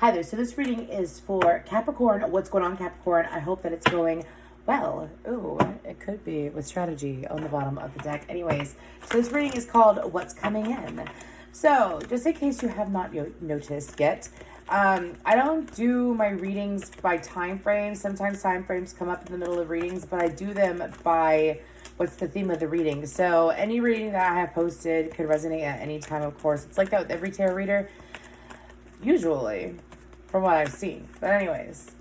Hi there. So this reading is for Capricorn. What's going on, Capricorn? I hope that it's going well. Ooh, it could be with strategy on the bottom of the deck. Anyways, so this reading is called What's Coming In. So just in case you have not noticed yet, I don't do my readings by time frames. Sometimes time frames come up in the middle of readings, but I do them by what's the theme of the reading. So any reading that I have posted could resonate at any time, of course. It's like that with every tarot reader, usually, from what I've seen. But anyways,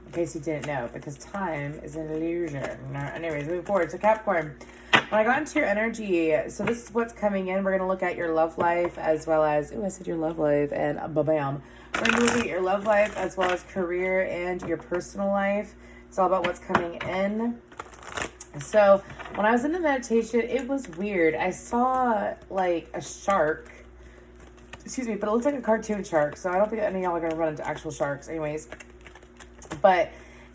in case you didn't know, because time is an illusion. Anyways, moving forward. So Capricorn, when I got into your energy, so this is what's coming in. We're going to look at your love life as well as, I said your love life, and ba-bam. We're going to look at your love life as well as career and your personal life. It's all about what's coming in. So when I was in the meditation, it was weird. I saw like a shark. Excuse me, but it looks like a cartoon shark. So I don't think any of y'all are going to run into actual sharks anyways. But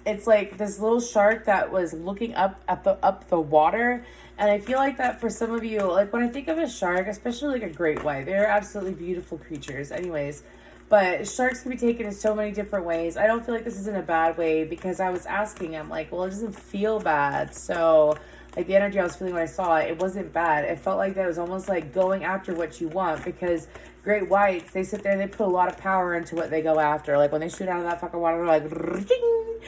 it's like this little shark that was looking up at the water. And I feel like that for some of you, like when I think of a shark, especially like a great white, they're absolutely beautiful creatures anyways. But sharks can be taken in so many different ways. I don't feel like this is in a bad way, because I was asking, I'm like, well, it doesn't feel bad. So like the energy I was feeling when I saw it, it wasn't bad. It felt like that was almost like going after what you want, because great whites, they sit there and they put a lot of power into what they go after. Like when they shoot out of that fucking water, they're like, ding.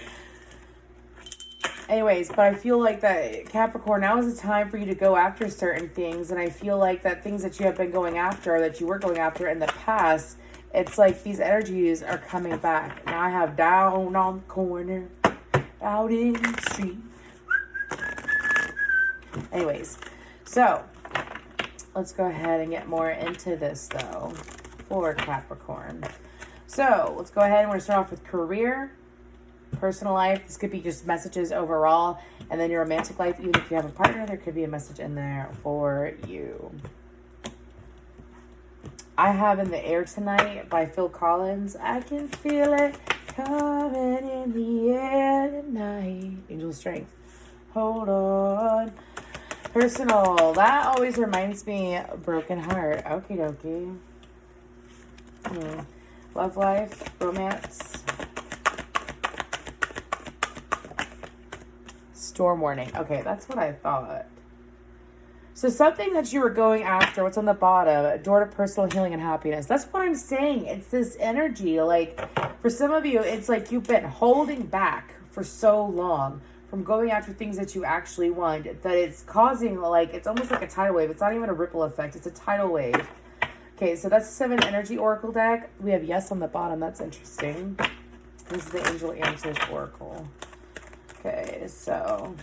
Anyways, but I feel like that Capricorn, now is the time for you to go after certain things. And I feel like that things that you have been going after, or that you were going after in the past, it's like these energies are coming back. Now I have down on the corner, out in the street. Anyways, so let's go ahead and get more into this though for Capricorn. So let's go ahead and we're going to start off with career, personal life. This could be just messages overall. And then your romantic life, even if you have a partner, there could be a message in there for you. I have In the Air Tonight by Phil Collins. I can feel it coming in the air tonight. Angel of Strength. Hold on. Personal. That always reminds me of Broken Heart. Okie dokie. Love life. Romance. Storm warning. Okay, that's what I thought. So something that you were going after, what's on the bottom, door to personal healing and happiness. That's what I'm saying. It's this energy. Like, for some of you, it's like you've been holding back for so long from going after things that you actually want, that it's causing, like, it's almost like a tidal wave. It's not even a ripple effect. It's a tidal wave. Okay, so that's the 7 Energy Oracle deck. We have Yes on the bottom. That's interesting. This is the Angel Answers Oracle. Okay, so...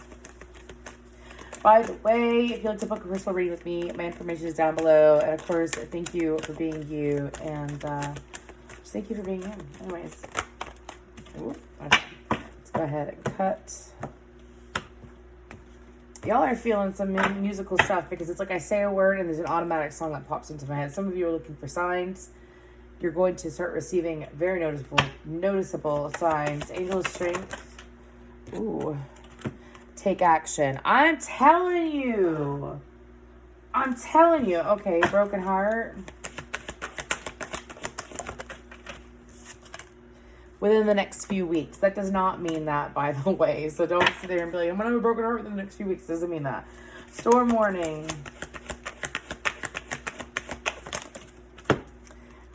By the way, if you'd like to book a personal reading with me, my information is down below. And of course, thank you for being you. And just thank you for being you. Anyways. Okay. Let's go ahead and cut. Y'all are feeling some musical stuff, because it's like I say a word and there's an automatic song that pops into my head. Some of you are looking for signs. You're going to start receiving very noticeable signs. Angel of Strength. Ooh. Take action. I'm telling you. Okay, Broken Heart. Within the next few weeks. That does not mean that, by the way. So don't sit there and be like, I'm going to have a broken heart within the next few weeks. Doesn't mean that. Storm warning.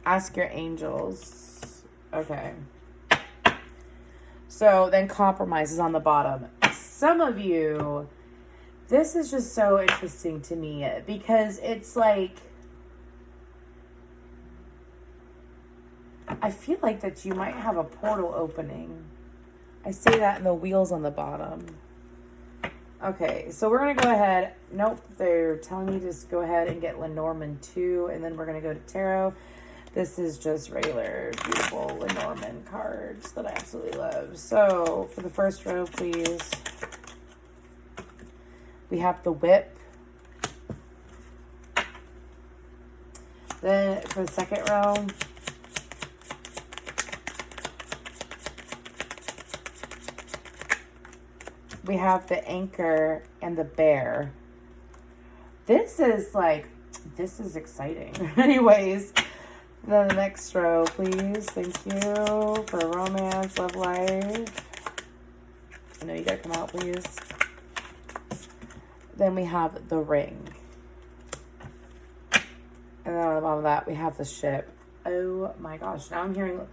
Ask your angels. Okay. So then compromise is on the bottom. Some of you, this is just so interesting to me, because it's like, I feel like that you might have a portal opening. I say that in the wheels on the bottom. Okay, so we're going to go ahead. Nope, they're telling me to just go ahead and get Lenormand 2, and then we're going to go to tarot. This is just regular, beautiful Lenormand cards that I absolutely love. So, for the first row, please. We have the Whip. Then, for the second row, we have the Anchor and the Bear. This is exciting. Anyways, Then the next row, please. Thank you for romance, love life. I know you gotta come out, please. Then we have the ring. And then on the bottom of that, we have the ship. Oh my gosh. Now I'm hearing...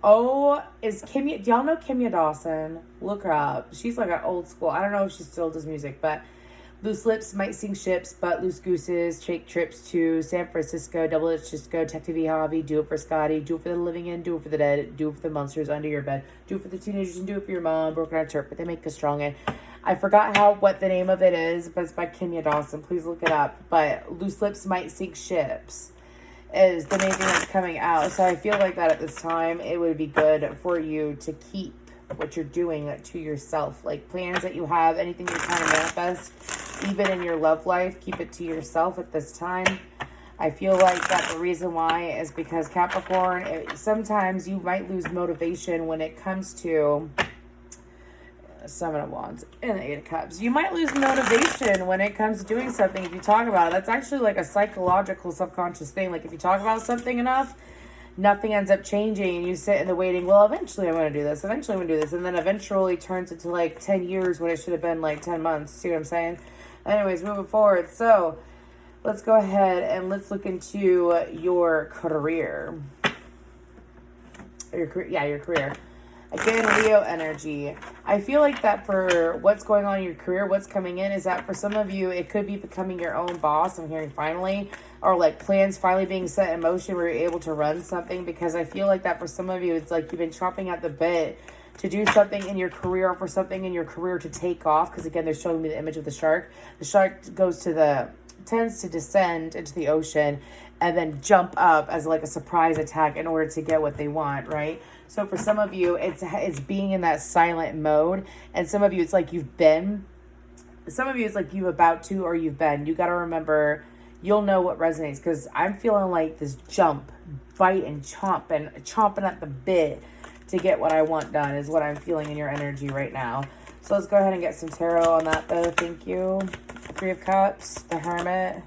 Oh, is Kimya... Do y'all know Kimya Dawson? Look her up. She's like an old school. I don't know if she still does music, but... Loose lips might sing ships, but loose gooses take trips to San Francisco, Double Dutch Disco, Tech TV Hobby, do it for Scotty, do it for the living in, do it for the dead, do it for the monsters under your bed, do it for the teenagers and do it for your mom, Broken Heart Chirp, but they make us strong. And I forgot what the name of it is, but it's by Kimya Dawson. Please look it up. But Loose Lips Might Sink Ships is the main thing that's coming out. So I feel like that at this time, it would be good for you to keep what you're doing to yourself. Like plans that you have, anything you're trying to manifest, even in your love life, keep it to yourself at this time. I feel like that the reason why is because Capricorn, sometimes you might lose motivation when it comes to Seven of Wands and the Eight of Cups. You might lose motivation when it comes to doing something if you talk about it. That's actually like a psychological subconscious thing. Like if you talk about something enough, nothing ends up changing and you sit in the waiting, well, eventually I'm going to do this. Eventually I'm going to do this. And then eventually turns into like 10 years when it should have been like 10 months. See what I'm saying? Anyways, moving forward. So let's go ahead and let's look into your career. Your career. Again, Leo energy. I feel like that for what's going on in your career, what's coming in is that for some of you, it could be becoming your own boss. I'm hearing finally, or like plans finally being set in motion where you're able to run something, because I feel like that for some of you, it's like you've been chopping at the bit to do something in your career or for something in your career to take off. Because again, they're showing me the image of the shark. The shark tends to descend into the ocean and then jump up as like a surprise attack in order to get what they want, right? So for some of you, it's being in that silent mode. And some of you, it's like you've been. Some of you, it's like you've about to or you've been. You got to remember, you'll know what resonates. Because I'm feeling like this jump, bite and chomping at the bit to get what I want done is what I'm feeling in your energy right now. So let's go ahead and get some tarot on that though. Thank you. Three of Cups, the Hermit.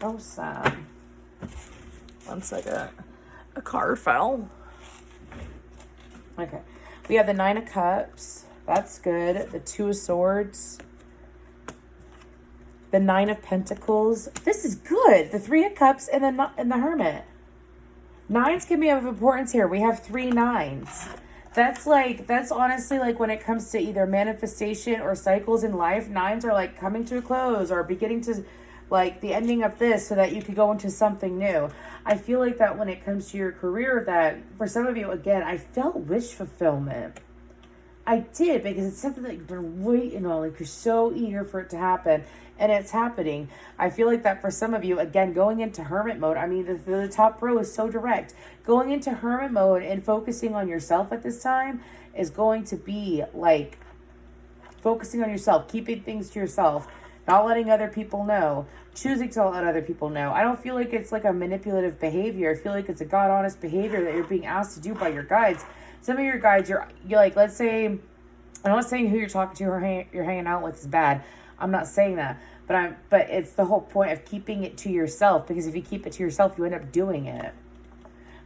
Oh, Sam. 1 second. A card fell. Okay. We have the Nine of Cups. That's good. The Two of Swords. The Nine of Pentacles. This is good. The Three of Cups and the Hermit. Nines can be of importance here. We have 3 nines. That's honestly like when it comes to either manifestation or cycles in life, nines are like coming to a close or beginning to like the ending of this so that you could go into something new. I feel like that when it comes to your career, that for some of you, again, I felt wish fulfillment. I did, because it's something that you've been waiting on. Like you're so eager for it to happen, and it's happening. I feel like that for some of you, again, going into hermit mode. I mean, the top row is so direct. Going into hermit mode and focusing on yourself at this time is going to be like focusing on yourself, keeping things to yourself, not letting other people know, choosing to let other people know. I don't feel like it's like a manipulative behavior. I feel like it's a God honest behavior that you're being asked to do by your guides. Some of your guides, you're like, let's say, I'm not saying who you're talking to or you're hanging out with is bad. I'm not saying that, but it's the whole point of keeping it to yourself, because if you keep it to yourself, you end up doing it.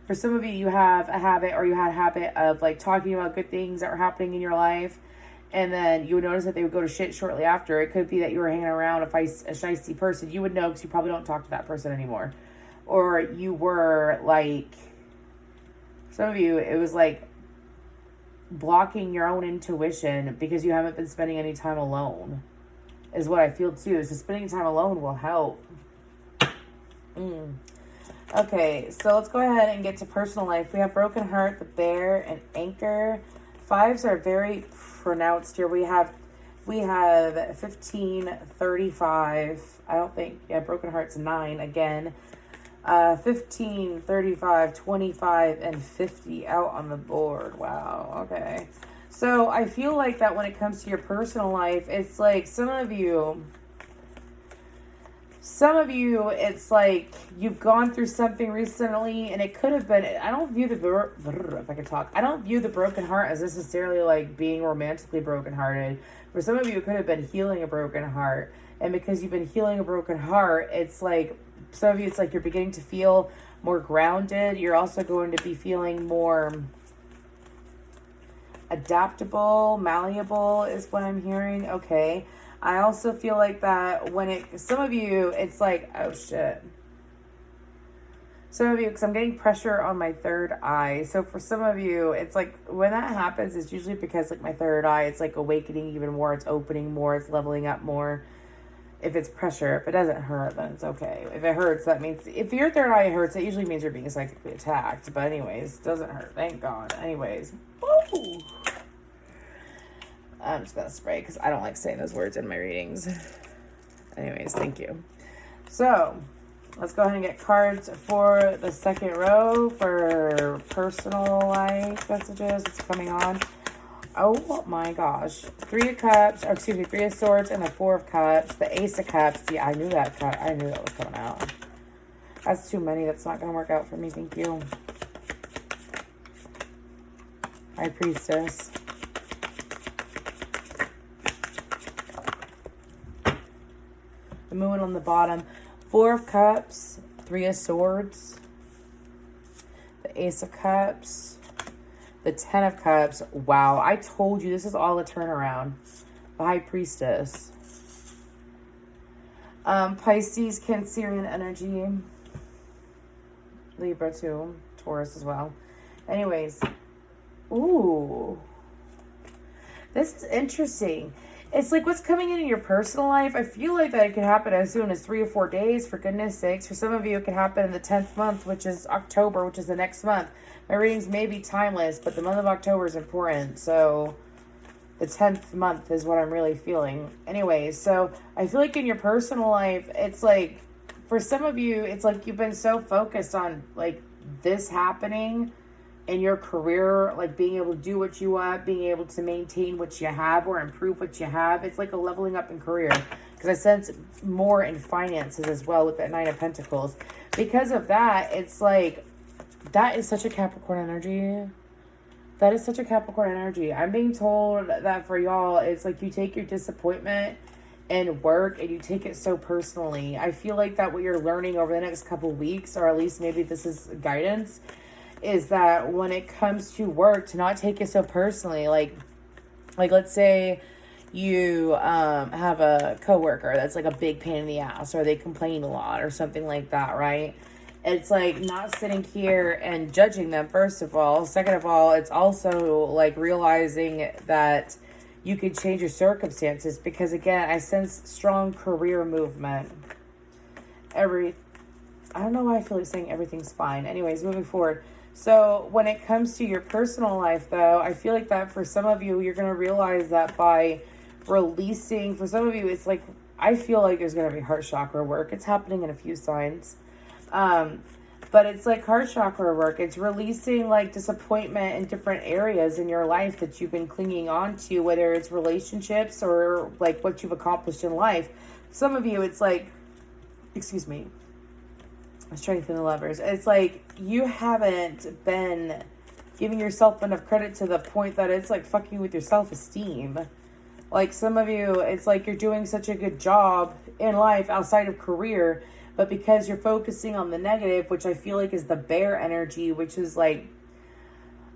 For some of you, you have a habit, or you had a habit of like talking about good things that were happening in your life, and then you would notice that they would go to shit shortly after. It could be that you were hanging around a shiesty person. You would know because you probably don't talk to that person anymore. Or you were like, some of you, it was like blocking your own intuition because you haven't been spending any time alone is what I feel too. So spending time alone will help. Okay, so let's go ahead and get to personal life. We have Broken Heart, the Bear, and Anchor. Fives are very pronounced here. We have 15, 35. I don't think, yeah, Broken Heart's 9 again. 15, 35, 25, and 50 out on the board. Wow, okay. So I feel like that when it comes to your personal life, it's like some of you, it's like you've gone through something recently, and it could have been, I don't view the broken heart as necessarily like being romantically brokenhearted. For some of you, it could have been healing a broken heart. And because you've been healing a broken heart, it's like some of you, it's like you're beginning to feel more grounded. You're also going to be feeling more adaptable, malleable is what I'm hearing. Okay. I also feel like that some of you, it's like, oh shit. Some of you, because I'm getting pressure on my third eye. So for some of you, it's like when that happens, it's usually because like my third eye, it's like awakening even more. It's opening more. It's leveling up more. If it's pressure, if it doesn't hurt, then it's okay. If it hurts, that means, if your third eye hurts, it usually means you're being psychically attacked. But anyways, it doesn't hurt. Thank God. Anyways. Woo! I'm just going to spray because I don't like saying those words in my readings. Anyways, thank you. So, let's go ahead and get cards for the second row for personal life messages. What's coming on? Oh my gosh. 3 of Cups, or excuse me, 3 of Swords and the 4 of Cups. The Ace of Cups. Yeah, I knew that was coming out. That's too many. That's not going to work out for me. Thank you. High Priestess. The Moon on the bottom. 4 of Cups. 3 of Swords. The Ace of Cups. The 10 of Cups. Wow, I told you this is all a turnaround. The High Priestess. Pisces, Cancerian energy. Libra too. Taurus as well. Anyways. Ooh. This is interesting. It's like what's coming in your personal life. I feel like that it could happen as soon as 3 or 4 days, for goodness sakes. For some of you, it could happen in the 10th month, which is October, which is the next month. My readings may be timeless, but the month of October is important. So the 10th month is what I'm really feeling. Anyways, so I feel like in your personal life, it's like, for some of you, it's like you've been so focused on like this happening in your career, like being able to do what you want, being able to maintain what you have or improve what you have. It's like a leveling up in career, because I sense more in finances as well with that 9 of Pentacles. Because of that, it's like, that is such a Capricorn energy. That is such a Capricorn energy. I'm being told that for y'all, it's like you take your disappointment in work and you take it so personally. I feel like that what you're learning over the next couple weeks, or at least maybe this is guidance, is that when it comes to work, to not take it so personally. Like let's say you have a coworker that's like a big pain in the ass, or they complain a lot or something like that, right? It's like not sitting here and judging them, first of all. Second of all, it's also like realizing that you could change your circumstances, because again, I sense strong career movement. I don't know why I feel like saying everything's fine. Anyways, moving forward. So when it comes to your personal life, though, I feel like that for some of you, you're going to realize that by releasing, for some of you, it's like, I feel like there's going to be heart chakra work. It's happening in a few signs. But it's like heart chakra work. It's releasing like disappointment in different areas in your life that you've been clinging on to, whether it's relationships or like what you've accomplished in life. Some of you, it's like, excuse me, I was trying to feel the Lovers. It's like you haven't been giving yourself enough credit to the point that it's like fucking with your self-esteem. Like some of you, it's like you're doing such a good job in life outside of career, but because you're focusing on the negative, which I feel like is the bear energy, which is like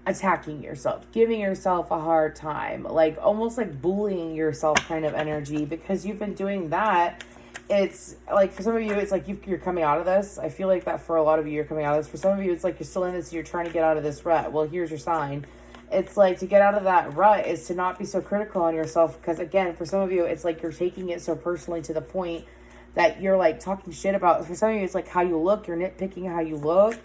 attacking yourself, giving yourself a hard time, like almost like bullying yourself kind of energy, because you've been doing that. It's like for some of you, it's like you're coming out of this. I feel like that for a lot of you, you're coming out of this. For some of you, it's like you're still in this and you're trying to get out of this rut. Well, here's your sign. It's like to get out of that rut is to not be so critical on yourself, because again, for some of you, it's like you're taking it so personally to the point that you're like talking shit about. For some of you, it's like how you look. You're nitpicking how you look.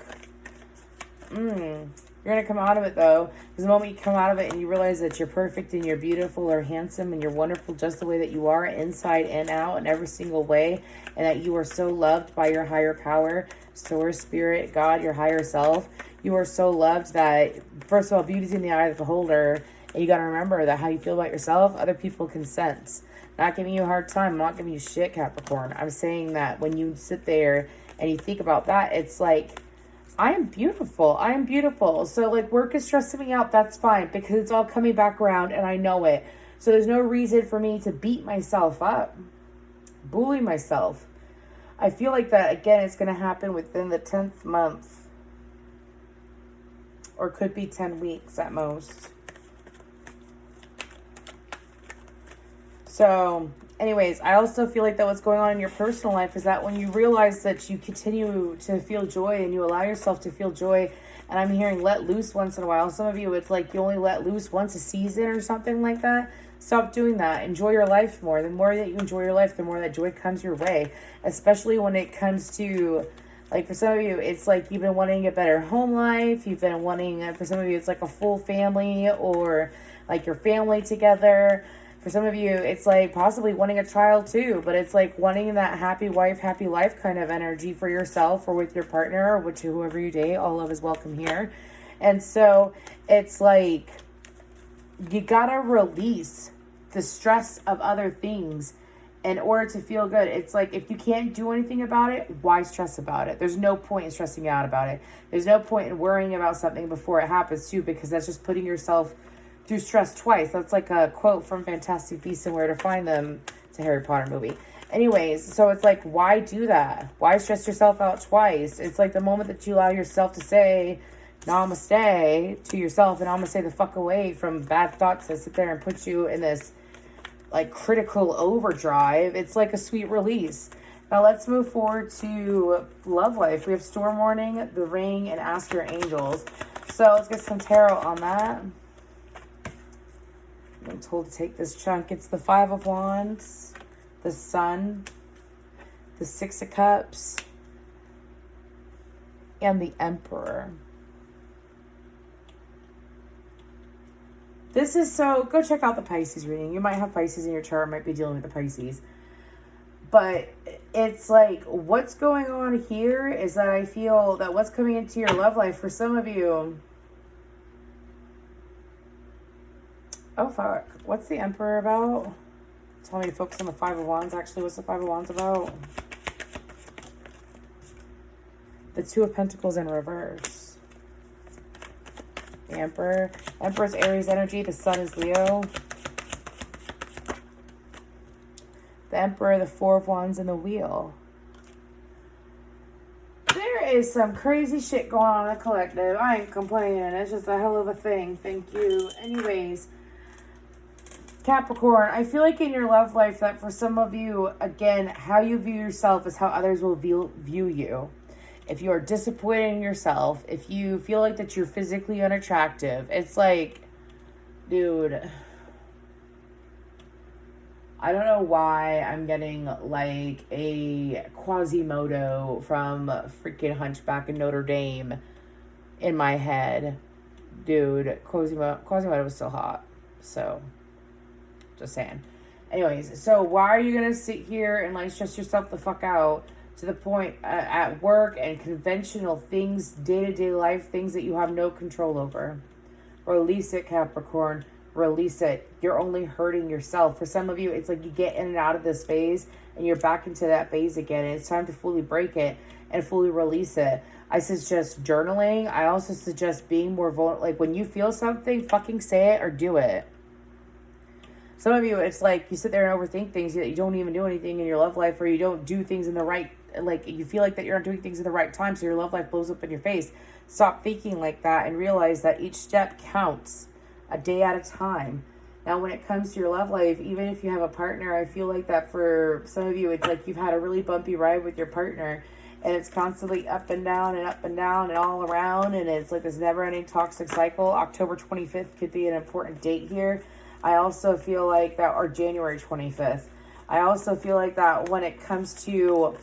You're going to come out of it though. Because the moment you come out of it and you realize that you're perfect and you're beautiful or handsome and you're wonderful just the way that you are, inside and out, in every single way, and that you are so loved by your higher power, source, spirit, God, your higher self. You are so loved that, first of all, beauty's in the eye of the beholder. And you got to remember that how you feel about yourself, other people can sense. Not giving you a hard time. I'm not giving you shit, Capricorn. I'm saying that when you sit there and you think about that, it's like, I am beautiful. I am beautiful. So like work is stressing me out. That's fine, because it's all coming back around and I know it. So there's no reason for me to beat myself up, bully myself. I feel like that, again, it's going to happen within the 10th month. Or could be 10 weeks at most. So, anyways, I also feel like that what's going on in your personal life is that when you realize that you continue to feel joy and you allow yourself to feel joy, and I'm hearing let loose once in a while. Some of you, it's like you only let loose once a season or something like that. Stop doing that. Enjoy your life more. The more that you enjoy your life, the more that joy comes your way. Especially when it comes to, like for some of you, it's like you've been wanting a better home life. You've been wanting, for some of you, it's like a full family or like your family together. For some of you, it's like possibly wanting a child too, but it's like wanting that happy wife, happy life kind of energy for yourself or with your partner or with whoever you date. All love is welcome here. And so it's like you gotta release the stress of other things in order to feel good. It's like if you can't do anything about it, why stress about it? There's no point in stressing out about it. There's no point in worrying about something before it happens too, because that's just putting yourself through stress twice. That's like a quote from Fantastic Beasts and Where to Find Them. It's a Harry Potter movie. Anyways, so it's like, why do that? Why stress yourself out twice? It's like the moment that you allow yourself to say namaste to yourself and namaste the fuck away from bad thoughts that sit there and put you in this like critical overdrive. It's like a sweet release. Now let's move forward to love life. We have storm warning, the ring, and ask your angels. So let's get some tarot on that. I'm told to take this chunk. It's the 5 of Wands, the Sun, the 6 of Cups, and the Emperor. This is so, go check out the Pisces reading. You might have Pisces in your chart, might be dealing with the Pisces. But it's like, what's going on here is that I feel that what's coming into your love life for some of you. Oh, fuck. What's the Emperor about? Tell me to focus on the 5 of Wands. Actually, what's the 5 of Wands about? The 2 of Pentacles in reverse. The Emperor. Emperor's Aries energy. The Sun is Leo. The Emperor, the 4 of Wands, and the Wheel. There is some crazy shit going on in the collective. I ain't complaining. It's just a hell of a thing. Thank you. Anyways, Capricorn, I feel like in your love life that for some of you, again, how you view yourself is how others will view you. If you are disappointed in yourself, if you feel like that you're physically unattractive, it's like, dude, I don't know why I'm getting like a Quasimodo from freaking Hunchback in Notre Dame in my head. Dude, Quasimodo was so hot. So, just saying. Anyways, so why are you going to sit here and like stress yourself the fuck out to the point at work and conventional things, day-to-day life, things that you have no control over? Release it, Capricorn. Release it. You're only hurting yourself. For some of you, it's like you get in and out of this phase and you're back into that phase again. And it's time to fully break it and fully release it. I suggest journaling. I also suggest being more vulnerable. Like when you feel something, fucking say it or do it. Some of you, it's like you sit there and overthink things that you don't even do anything in your love life, or you don't do things in the right, like you feel like that you're not doing things in the right time, so your love life blows up in your face. Stop thinking like that and realize that each step counts, a day at a time. Now, when it comes to your love life, even if you have a partner, I feel like that for some of you, it's like you've had a really bumpy ride with your partner, and it's constantly up and down and all around, and it's like this never-ending toxic cycle. October 25th could be an important date here. I also feel like that, or January 25th. I also feel like that when it comes to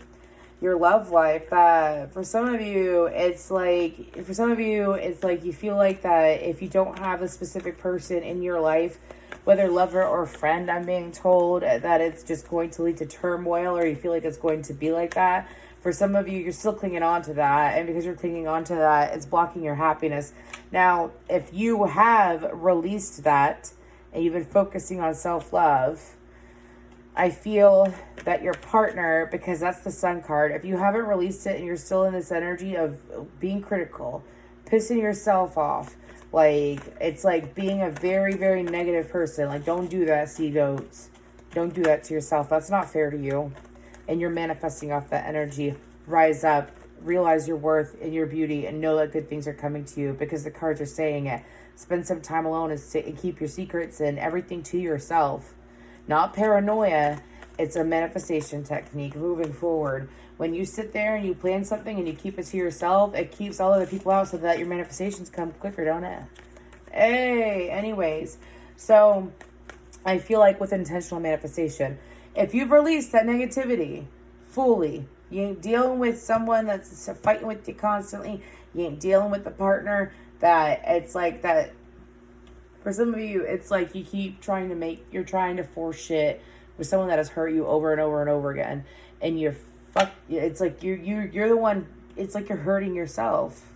your love life, that for some of you, it's like you feel like that if you don't have a specific person in your life, whether lover or friend, I'm being told that it's just going to lead to turmoil, or you feel like it's going to be like that. For some of you, you're still clinging on to that, and because you're clinging on to that, it's blocking your happiness. Now, if you have released that, and you've been focusing on self-love, I feel that your partner, because that's the Sun card, if you haven't released it and you're still in this energy of being critical, pissing yourself off, like, it's like being a very, very negative person. Like, don't do that, sea goats. Don't do that to yourself. That's not fair to you. and you're manifesting off that energy. Rise up, realize your worth and your beauty, and know that good things are coming to you because the cards are saying it. Spend some time alone and keep your secrets and everything to yourself. Not paranoia. It's a manifestation technique moving forward. When you sit there and you plan something and you keep it to yourself, it keeps all other people out so that your manifestations come quicker, don't it? Hey, anyways. So I feel like with intentional manifestation, if you've released that negativity fully, you ain't dealing with someone that's fighting with you constantly, you ain't dealing with the partner that it's like that. For some of you, it's like you keep you're trying to force shit with someone that has hurt you over and over and over again. And it's like you're the one, it's like you're hurting yourself.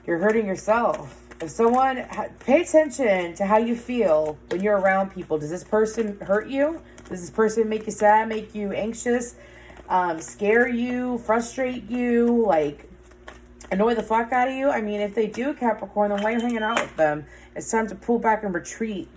You're hurting yourself. If someone, pay attention to how you feel when you're around people. Does this person hurt you? Does this person make you sad, make you anxious, scare you, frustrate you, like annoy the fuck out of you? I mean, if they do, Capricorn, then why are you hanging out with them? It's time to pull back and retreat.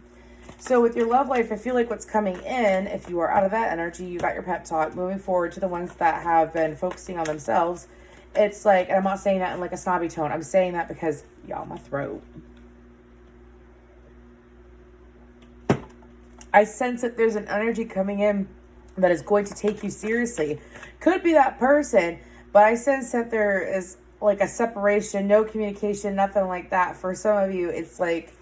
So with your love life, I feel like what's coming in, if you are out of that energy, you got your pep talk. Moving forward to the ones that have been focusing on themselves, it's like, and I'm not saying that in like a snobby tone. I'm saying that because, y'all, my throat. I sense that there's an energy coming in that is going to take you seriously. Could be that person, but I sense that there is like a separation, no communication, nothing like that. For some of you, it's like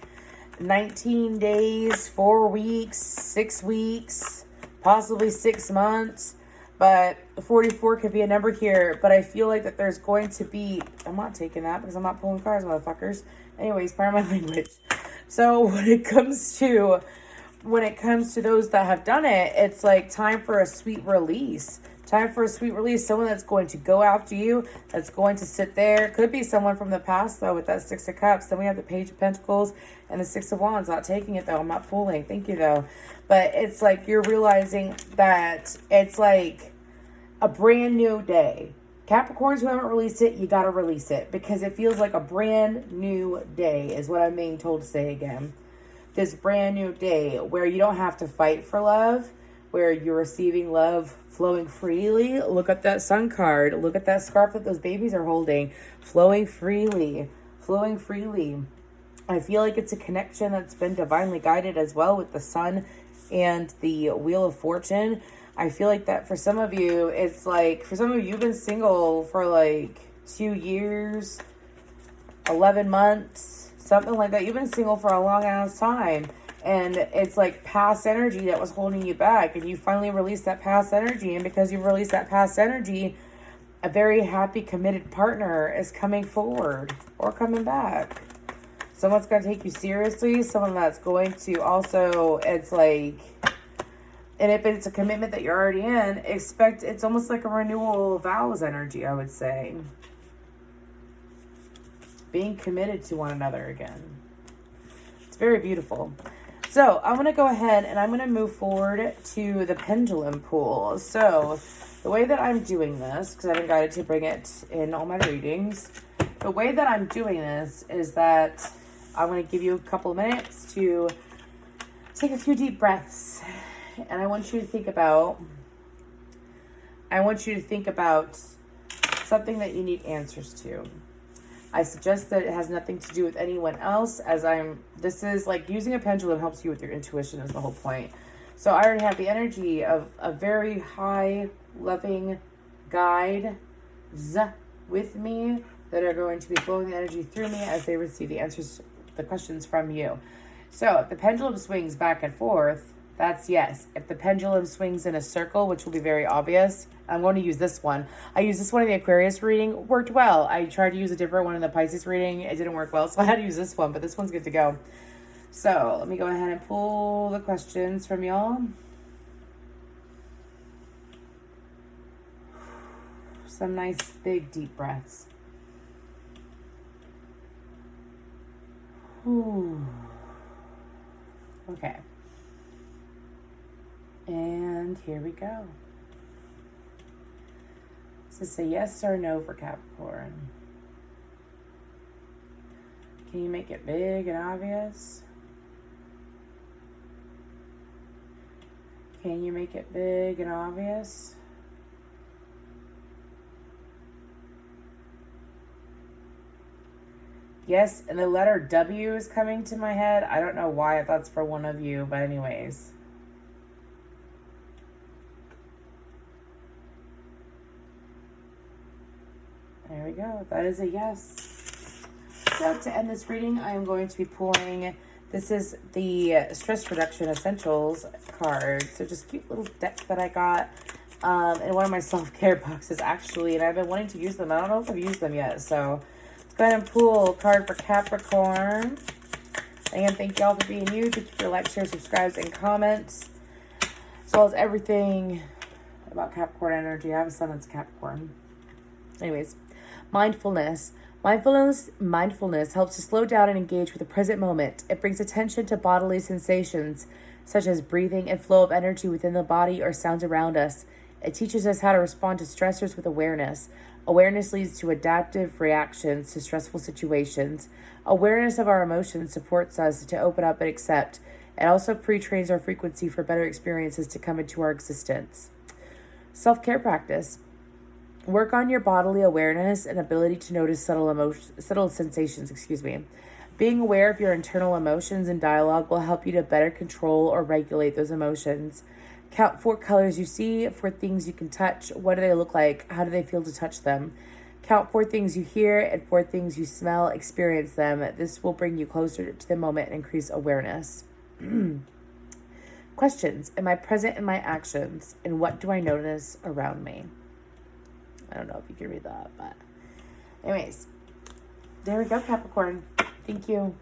19 days, 4 weeks, 6 weeks, possibly 6 months. But 44 could be a number here. But I feel like that there's going to be, I'm not taking that because I'm not pulling cards, motherfuckers. Anyways, pardon my language. So when it comes to those that have done it, it's like time for a sweet release. Time for a sweet release. Someone that's going to go after you, that's going to sit there. Could be someone from the past, though, with that Six of Cups. Then we have the Page of Pentacles and the Six of Wands. Not taking it, though. I'm not pulling. Thank you, though. But it's like you're realizing that it's like a brand new day. Capricorns who haven't released it, you got to release it. Because it feels like a brand new day is what I'm being told to say again. This brand new day where you don't have to fight for love, where you're receiving love flowing freely. Look at that sun card. Look at that scarf that those babies are holding. Flowing freely. Flowing freely. I feel like it's a connection that's been divinely guided as well with the sun and the Wheel of Fortune. I feel like that for some of you, it's like, for some of you, you've been single for like 2 years, 11 months, something like that. You've been single for a long ass time. And it's like past energy that was holding you back. And you finally released that past energy. And because you've released that past energy, a very happy, committed partner is coming forward or coming back. Someone's going to take you seriously. Someone that's going to also, it's like, and if it's a commitment that you're already in, it's almost like a renewal of vows energy, I would say. Being committed to one another again. It's very beautiful. So I'm going to go ahead and I'm going to move forward to the Pendulum Pool. So the way that I'm doing this, because I've been guided to bring it in all my readings, the way that I'm doing this is that I'm going to give you a couple of minutes to take a few deep breaths. And I want you to think about something that you need answers to. I suggest that it has nothing to do with anyone else, this is like using a pendulum helps you with your intuition is the whole point. So I already have the energy of a very high, loving guide with me that are going to be flowing the energy through me as they receive the answers, the questions from you. So if the pendulum swings back and forth, that's yes. If the pendulum swings in a circle, which will be very obvious, I'm going to use this one. I used this one in the Aquarius reading. Worked well. I tried to use a different one in the Pisces reading. It didn't work well, so I had to use this one, but this one's good to go. So let me go ahead and pull the questions from y'all. Some nice, big, deep breaths. Ooh. Okay. And here we go. Is this a yes or no for Capricorn? Can you make it big and obvious? Can you make it big and obvious? Yes, and the letter W is coming to my head. I don't know why, if that's for one of you, but anyways. There we go. That is a yes. So to end this reading, I am going to be pulling, this is the Stress Reduction Essentials card. So just cute little deck that I got in one of my self-care boxes, actually. And I've been wanting to use them. I don't know if I've used them yet. So let's go ahead and pull a card for Capricorn. Again, thank y'all for being you. Thank you for your likes, shares, subscribes, and comments. As well as everything about Capricorn energy. I have a son that's Capricorn. Anyways, mindfulness. Mindfulness helps to slow down and engage with the present moment. It brings attention to bodily sensations, such as breathing and flow of energy within the body or sounds around us. It teaches us how to respond to stressors with awareness. Awareness leads to adaptive reactions to stressful situations. Awareness of our emotions supports us to open up and accept. It also pre-trains our frequency for better experiences to come into our existence. Self-care practice. Work on your bodily awareness and ability to notice subtle sensations. Being aware of your internal emotions and dialogue will help you to better control or regulate those emotions. Count 4 colors you see, 4 things you can touch. What do they look like? How do they feel to touch them? Count 4 things you hear and 4 things you smell. Experience them. This will bring you closer to the moment and increase awareness. Questions. Am I present in my actions? And what do I notice around me? I don't know if you can read that, but anyways, there we go, Capricorn. Thank you.